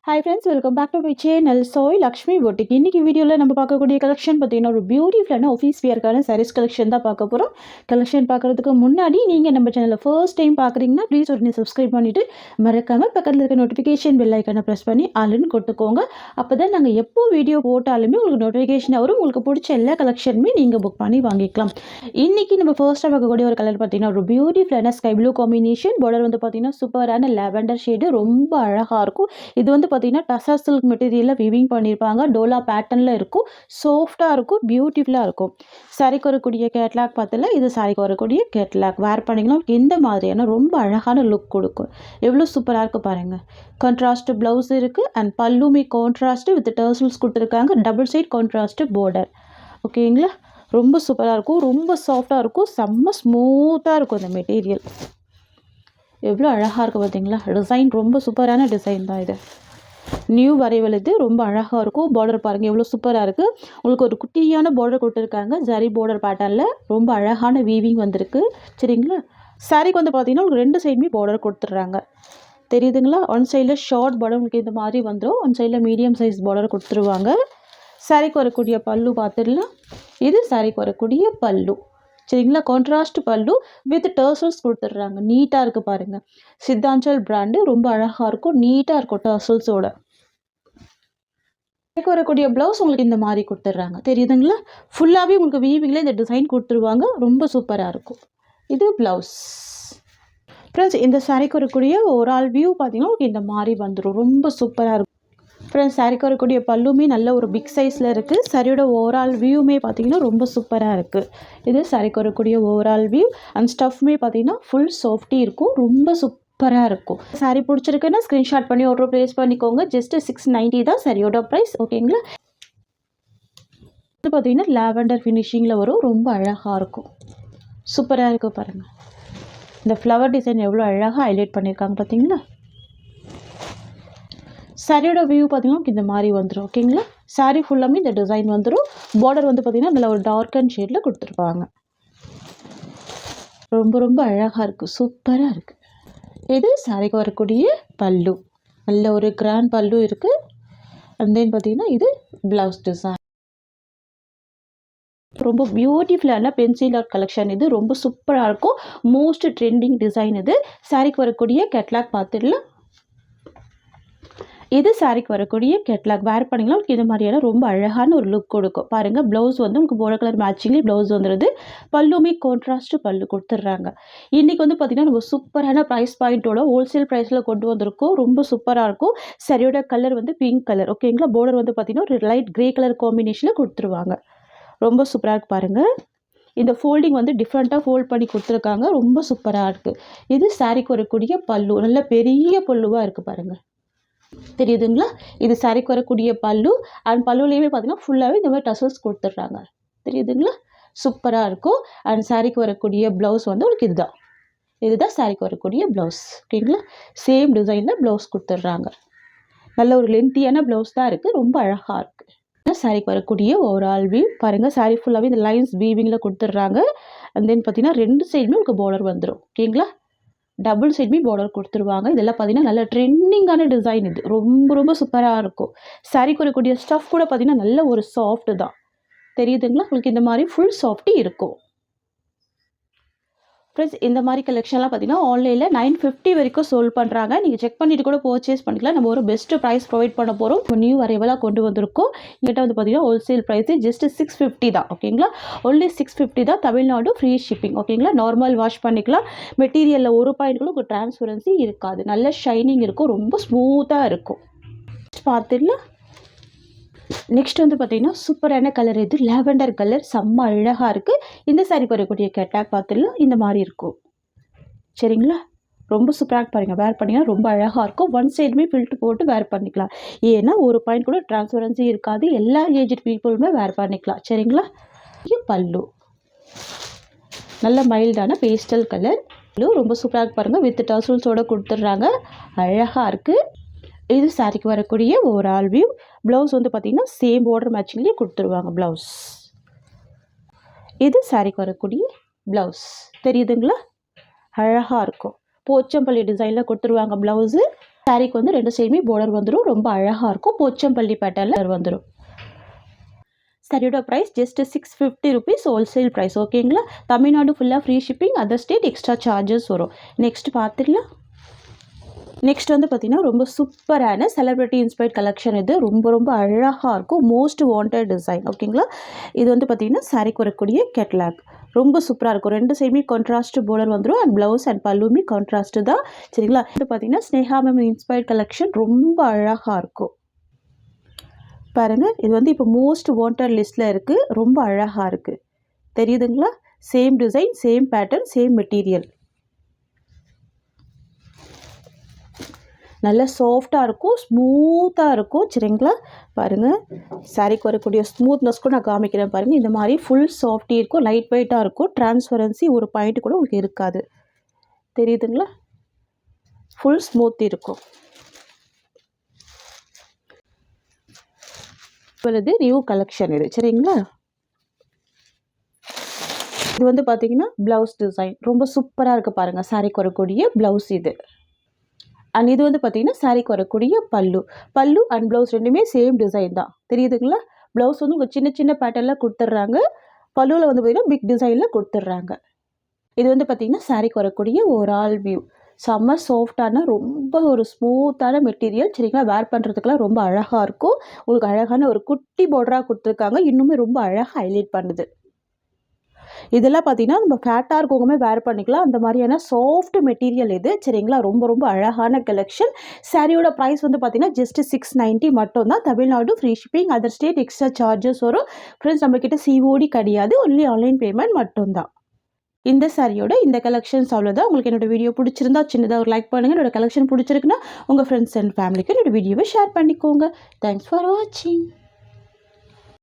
Hi friends, welcome back to my channel. Soy Lakshmi Boutique. இன்னைக்கு வீடியோவில் நம்ம பார்க்கக்கூடிய கலெக்ஷன் பார்த்தீங்கன்னா ஒரு பியூட்டிஃபுல்லான ஆஃபீஸ் வியர்க்கான சாரீஸ் கலெக்ஷன் தான் பார்க்க போகிறோம். கலெக்ஷன் பார்க்குறதுக்கு முன்னாடி நீங்கள் நம்ம சேனலில் ஃபர்ஸ்ட் டைம் பார்க்குறீங்கன்னா ப்ளீஸ் உடனே சப்ஸ்கிரைப் பண்ணிவிட்டு மறக்காமல் பக்கத்தில் இருக்க நோட்டிஃபிகேஷன் பெல் ஐக்கானை ப்ரெஸ் பண்ணி ஆளுன்னு கொடுத்துக்கோங்க. அப்போ தான் நாங்கள் எப்போ வீடியோ போட்டாலுமே உங்களுக்கு நோட்டிஃபிகேஷன் வரும். உங்களுக்கு பிடிச்ச எல்லா கலெக்ஷனுமே நீங்கள் புக் பண்ணி வாங்கிக்கலாம். இன்றைக்கி நம்ம ஃபர்ஸ்ட்டாக பார்க்கக்கூடிய ஒரு கலர் பார்த்தீங்கன்னா ஒரு பியூட்டிஃபுல்லான ஸ்கை ப்ளூ காம்பினேஷன். பார்டர் வந்து பார்த்தீங்கன்னா சூப்பரான லாவெண்டர் ஷேடு, ரொம்ப அழகாக இருக்கும். இது வந்து பார்த்தீங்கன்னா டசா சில்க் மெட்டீரியலில் வீவிங் பண்ணியிருப்பாங்க. டோலா பேட்டர்னில் இருக்கும், சாஃப்டாக இருக்கும், பியூட்டிஃபுல்லாக இருக்கும். சாரிக்கு வரக்கூடிய கேட்லாக் பார்த்தல, இது சாரிக்கு வரக்கூடிய கேட்லாக். வேர் பண்ணிக்கலாம், எந்த மாதிரியான ரொம்ப அழகான லுக் கொடுக்கும். எவ்வளோ சூப்பராக இருக்குது பாருங்கள். கான்ட்ராஸ்ட் ப்ளவுஸ் இருக்குது அண்ட் பல்லுமே கான்ட்ராஸ்ட் வித் டர்சல்ஸ் கொடுத்துருக்காங்க. Double side contrast border. ஓகேங்களா, ரொம்ப சூப்பராக இருக்கும், ரொம்ப சாஃப்டாக இருக்கும், செம்ம ஸ்மூத்தாக இருக்கும் இந்த மெட்டீரியல். எவ்வளோ அழகாக இருக்குது பார்த்தீங்களா. டிசைன் ரொம்ப சூப்பரான டிசைன் தான் இது. நியூ வரைவல் இது, ரொம்ப அழகாக இருக்கும். பார்டர் பாருங்கள் எவ்வளோ சூப்பராக இருக்குது. உங்களுக்கு ஒரு குட்டியான பார்டர் கொடுத்துருக்காங்க, ஜரி பார்டர் பேட்டர்னில். ரொம்ப அழகான வீவிங் வந்திருக்கு. சரிங்களா, சாரிக்கு வந்து பார்த்தீங்கன்னா உங்களுக்கு ரெண்டு சைடுமே பார்டர் கொடுத்துட்றாங்க. தெரியுதுங்களா. ஒன் சைடில் ஷார்ட் பார்டர் உங்களுக்கு இந்த மாதிரி வந்துடும், ஒன் சைடில் மீடியம் சைஸ் பார்டர் கொடுத்துருவாங்க. சாரிக்கு வரக்கூடிய பல்லு பார்த்துடலாம். இது சாரிக்கு வரக்கூடிய பல்லு. சரிங்களா, கான்ட்ராஸ்ட் பல்லு வித் டர்சல்ஸ் கொடுத்துட்றாங்க. நீட்டாக இருக்குது பாருங்கள். சித்தாஞ்சல் பிராண்டு, ரொம்ப அழகாக இருக்கும், நீட்டாக இருக்கும் டர்சல்ஸோட. வரக்கூடிய ப்ளவுஸ் உங்களுக்கு இந்த மாதிரி கொடுத்துட்றாங்க. தெரியுதுங்களா, ஃபுல்லாகவே உங்களுக்கு வீவிங்கில் இந்த டிசைன் கொடுத்துருவாங்க. ரொம்ப சூப்பராக இருக்கும். இது ப்ளவுஸ். ஃப்ரெண்ட்ஸ், இந்த சாரிக்கு வரக்கூடிய ஓவரால் வியூ பார்த்தீங்கன்னா உங்களுக்கு இந்த மாதிரி வந்துடும். ரொம்ப சூப்பராக இருக்கும். ஃப்ரெண்ட்ஸ், சாரிக்கு வரக்கூடிய பல்லுமே நல்ல ஒரு பிக் சைஸில் இருக்குது. சாரியோட ஓவரால் வியூமே பார்த்தீங்கன்னா ரொம்ப சூப்பராக இருக்குது. இது சாரிக்கு வரக்கூடிய ஓவரால் வியூ அண்ட் ஸ்டஃப்மே பார்த்தீங்கன்னா ஃபுல் சாஃப்டி இருக்கும், ரொம்ப சூப்பராக இருக்கும். சாரி பிடிச்சிருக்குன்னா ஸ்க்ரீன்ஷாட் பண்ணி ஆர்டர் ப்ளேஸ் பண்ணிக்கோங்க. ஜஸ்ட்டு 690 தான் சாரியோட ப்ரைஸ். ஓகேங்களா, இது பார்த்தீங்கன்னா லாவெண்டர் ஃபினிஷிங்கில் வரும், ரொம்ப அழகாக இருக்கும், சூப்பராக இருக்கும் பாருங்கள். இந்த ஃப்ளவர் டிசைன் எவ்வளோ அழகாக ஹைலைட் பண்ணியிருக்காங்க பார்த்தீங்களா. சாரியோட வியூ பார்த்தீங்கன்னா இந்த மாதிரி வந்துடும். ஓகேங்களா, சாரி ஃபுல்லாமே இந்த டிசைன் வந்துடும். பார்டர் வந்து பார்த்தீங்கன்னா நல்ல ஒரு டார்க் அண்ட் ஷேடில் கொடுத்துருப்பாங்க. ரொம்ப ரொம்ப அழகாக இருக்குது, சூப்பராக இருக்குது. இது சாரிக்கு வரக்கூடிய பல்லு, நல்ல ஒரு கிராண்ட் பல்லு இருக்குது. அண்ட் தென் பார்த்தீங்கன்னா இது ப்ளவுஸ் டிசைன். ரொம்ப பியூட்டிஃபுல்லான பென்சில் ஆர்ட் கலெக்ஷன். இது ரொம்ப சூப்பராக இருக்கும், மோஸ்ட் ட்ரெண்டிங் டிசைன். இது சாரிக்கு வரக்கூடிய கேட்லாக் பார்த்துடலாம். இது சாரிக்கு வரக்கூடிய கேட்லாக். வேர் பண்ணிங்கன்னா உங்களுக்கு இது மாதிரியான ரொம்ப அழகான ஒரு லுக் கொடுக்கும். பாருங்கள், ப்ளவுஸ் வந்து உங்களுக்கு போர்டர் கலர் மேட்சிங்லேயே ப்ளவுஸ் வந்துடுது. பல்லுமே கான்ட்ராஸ்ட் பல்லு கொடுத்துட்றாங்க. இன்றைக்கி வந்து பார்த்திங்கன்னா நம்ம சூப்பரான ப்ரைஸ் பாயிண்ட்டோட ஹோல்சேல் ப்ரைஸில் கொண்டு வந்திருக்கோம். ரொம்ப சூப்பராக இருக்கும். சரியோட கலர் வந்து பிங்க் கலர். ஓகேங்களா, பார்டர் வந்து பார்த்திங்கன்னா ஒரு லைட் க்ரே கலர் காம்பினேஷனில் கொடுத்துருவாங்க. ரொம்ப சூப்பராக இருக்குது பாருங்கள். இந்த ஃபோல்டிங் வந்து டிஃப்ரெண்ட்டாக ஃபோல்ட் பண்ணி கொடுத்துருக்காங்க, ரொம்ப சூப்பராக இருக்குது. இது சாரிக்கு வரக்கூடிய பல்லு, நல்ல பெரிய பல்லுவாக இருக்குது பாருங்கள். தெரியுதுங்களா, இது சாரிக்கு வரக்கூடிய பல்லு அண்ட் பல்லுலேயுமே பார்த்தீங்கன்னா ஃபுல்லாகவே இந்த மாதிரி டசல்ஸ் கொடுத்துட்றாங்க. தெரியுதுங்களா, சூப்பராக இருக்கும். அண்ட் சாரிக்கு வரக்கூடிய ப்ளவுஸ் வந்து உங்களுக்கு இதுதான் சாரிக்கு வரக்கூடிய ப்ளவுஸ். ஓகேங்களா, சேம் டிசைனில் ப்ளவுஸ் கொடுத்துட்றாங்க. நல்ல ஒரு லென்த்தியான ப்ளவுஸ் தான் இருக்குது, ரொம்ப அழகாக இருக்குது. சாரிக்கு வரக்கூடிய ஓவரால் வியூ பாருங்கள். சாரி ஃபுல்லாகவே இந்த லைன்ஸ் வீவிங்கில் கொடுத்துட்றாங்க. அண்ட் தென் பார்த்தீங்கன்னா ரெண்டு சைடுமே உங்களுக்கு பார்டர் வந்துடும். ஓகேங்களா, டபுள் சைடுமே பார்டர் கொடுத்துருவாங்க. இதெல்லாம் பார்த்தீங்கன்னா நல்ல ட்ரெண்டிங்கான டிசைன். இது ரொம்ப ரொம்ப சூப்பராக இருக்கும். சாரிக்கு வரக்கூடிய ஸ்டஃப் கூட பார்த்தீங்கன்னா நல்ல ஒரு சாஃப்ட் தான். தெரியுதுங்களா, உங்களுக்கு இந்த மாதிரி ஃபுல் சாஃப்டி இருக்கும். ஃப்ரெண்ட்ஸ், இந்த மாதிரி கலெக்ஷன்லாம் பார்த்தீங்கன்னா ஆன்லைனில் 950 வரைக்கும் சோல்ட் பண்ணுறாங்க. நீங்கள் செக் பண்ணிவிட்டு கூட பர்ச்சேஸ் பண்ணிக்கலாம். நம்ம ஒரு பெஸ்ட்டு ப்ரைஸ் ப்ரொவைட் பண்ண போகிறோம். நியூ அரைவலாக கொண்டு வந்திருக்கோம். எங்கிட்ட வந்து பார்த்தீங்கன்னா ஹோல்சேல் ப்ரைஸு ஜஸ்ட்டு 650 தான். ஓகேங்களா, ஒன்லி 650 தான். Tamil Nadu free shipping. ஓகேங்களா, நார்மல் வாஷ் பண்ணிக்கலாம். மெட்டீரியலில் ஒரு பாயிண்ட் கூட உங்களுக்கு டிரான்ஸ்பரன்சி இருக்காது, நல்ல ஷைனிங் இருக்கும், ரொம்ப ஸ்மூத்தாக இருக்கும். பார்த்துடலாம். நெக்ஸ்ட் வந்து பார்த்தீங்கன்னா சூப்பரான கலர். இது லாவெண்டர் கலர், செம்ம அழகாக இருக்குது. இந்த சாரி வரக்கூடிய கேட்டாக் பார்த்துடலாம், இந்த மாதிரி இருக்கும். சரிங்களா, ரொம்ப சூப்பராக பாருங்கள். வேர் பண்ணிங்கன்னா ரொம்ப அழகாக இருக்கும். ஒன் சைடுமே ஃபில்ட்ரு போட்டு வேர் பண்ணிக்கலாம். ஏன்னா ஒரு பாயிண்ட் கூட டிரான்ஸ்பரன்சி இருக்காது, எல்லா ஏஜ் பீப்புளுமே வேர் பண்ணிக்கலாம். சரிங்களா, இது பல்லு, நல்ல மைல்டான பேஸ்டல் கலர். ரொம்ப சூப்பராக பாருங்கள், வித் டர்சல்ஸோடு கொடுத்துட்றாங்க, அழகாக இருக்குது. இது சாரிக்கு வரக்கூடிய ஓவரால் வியூ. ப்ளவுஸ் வந்து பார்த்திங்கன்னா சேம் பார்டர் மேட்சிங்லேயே கொடுத்துருவாங்க ப்ளவுஸ். இது சாரிக்கு வரக்கூடிய ப்ளவுஸ். தெரியுதுங்களா, அழகாக இருக்கும். போச்சம்பள்ளி டிசைனில் கொடுத்துருவாங்க ப்ளவுஸு. சாரீக்கு வந்து 2 சைடுமே பார்டர் வந்துடும். ரொம்ப அழகாக இருக்கும். போச்சம்பள்ளி பேட்டர்னில் வந்துடும். சாரியோட price just 650 rupees wholesale price. ஓகேங்களா? தமிழ்நாடு ஃபுல்லாக free shipping, other state extra charges வரும். நெக்ஸ்ட் பார்த்துக்கலாம். நெக்ஸ்ட் வந்து பார்த்திங்கன்னா ரொம்ப சூப்பரான செலிப்ரிட்டி இன்ஸ்பைர்ட் கலெக்ஷன். இது ரொம்ப ரொம்ப அழகாக இருக்கும். Most wanted design. ஓகேங்களா? இது வந்து பார்த்திங்கன்னா சாரிக்கு வரக்கூடிய கேட்லாக். ரொம்ப சூப்பராக இருக்கும். 2 சைடுமே கான்ட்ராஸ்ட் பார்டர் வந்துடும். அண்ட் ப்ளவுஸ் அண்ட் பல்லுமே கான்ட்ராஸ்ட் தான். சரிங்களா? இது பார்த்திங்கன்னா ஸ்னேகா மேம் இன்ஸ்பைர்ட் கலெக்ஷன் ரொம்ப அழகாக இருக்கும். பாருங்கள், இது வந்து இப்போ மோஸ்ட் வாண்டட் லிஸ்ட்டில் இருக்குது. ரொம்ப அழகாக இருக்குது. தெரியுதுங்களா? Same design, same pattern, same material. நல்லா சாஃப்டாக இருக்கும், ஸ்மூத்தாக இருக்கும். சரிங்களா? பாருங்கள், சாரிக்கு வரக்கூடிய ஸ்மூத்னஸ் கூட நான் காமிக்கிறேன் பாருங்கள். இந்த மாதிரி ஃபுல் சாஃப்டி இருக்கும், லைட் வெயிட்டாக இருக்கும். டிரான்ஸ்பரன்சி ஒரு பாயிண்ட் கூட உங்களுக்கு இருக்காது. தெரியுதுங்களா? ஃபுல் ஸ்மூத் இருக்கும். இது நியூ கலெக்ஷன் இது. சரிங்களா? இது வந்து பார்த்தீங்கன்னா ப்ளவுஸ் டிசைன் ரொம்ப சூப்பராக இருக்குது பாருங்கள். சாரிக்கு வரக்கூடிய ப்ளவுஸ் இது. அண்ட் இது வந்து பார்த்திங்கன்னா சாரிக்கு வரக்கூடிய பல்லு அண்ட் ப்ளவுஸ் ரெண்டுமே சேம் டிசைன் தான். தெரியுதுங்களா? ப்ளவுஸ் வந்து உங்கள் சின்ன சின்ன பேட்டர்னில் கொடுத்துட்றாங்க. பல்லுவில் வந்து பார்த்திங்கன்னா பிக் டிசைனில் கொடுத்துட்றாங்க. இது வந்து பார்த்திங்கன்னா சாரிக்கு வரக்கூடிய ஒரு ஆல் வியூ. செம்ம சாஃப்டான ரொம்ப ஒரு ஸ்மூத்தான மெட்டீரியல். சரிங்களா? வேர் பண்ணுறதுக்கெல்லாம் ரொம்ப அழகாக இருக்கும். உங்களுக்கு அழகான ஒரு குட்டி பார்டராக கொடுத்துருக்காங்க. இன்னுமே ரொம்ப அழகாக ஹைலைட் பண்ணுது. இதெல்லாம் பார்த்தீங்கன்னா நம்ம ஃபேட்டாக இருக்கவங்க வேர் பண்ணிக்கலாம். அந்த மாதிரியான சாஃப்ட் மெட்டீரியல் இது. சரிங்களா? ரொம்ப ரொம்ப அழகான கலெக்ஷன். சாரியோட ப்ரைஸ் வந்து பார்த்தீங்கன்னா ஜஸ்ட் 690 மட்டும் தான். Tamil Nadu free shipping, other state extra charges வரும். ஃப்ரெண்ட்ஸ், நம்மக்கிட்ட சிஓடி கிடையாது. ஒன்லி ஆன்லைன் பேமெண்ட் மட்டும்தான். இந்த சாரியோட இந்த கலெக்ஷன்ஸ் அவ்வளோதான். உங்களுக்கு என்னோட வீடியோ பிடிச்சிருந்தா சின்னதாக ஒரு லைக் பண்ணுங்கள். என்னோட கலெக்ஷன் பிடிச்சிருக்குன்னா உங்கள் ஃப்ரெண்ட்ஸ் அண்ட் ஃபேமிலிக்கு என்னோட வீடியோவை ஷேர் பண்ணிக்கோங்க. தேங்க்ஸ் ஃபார் வாட்சிங்.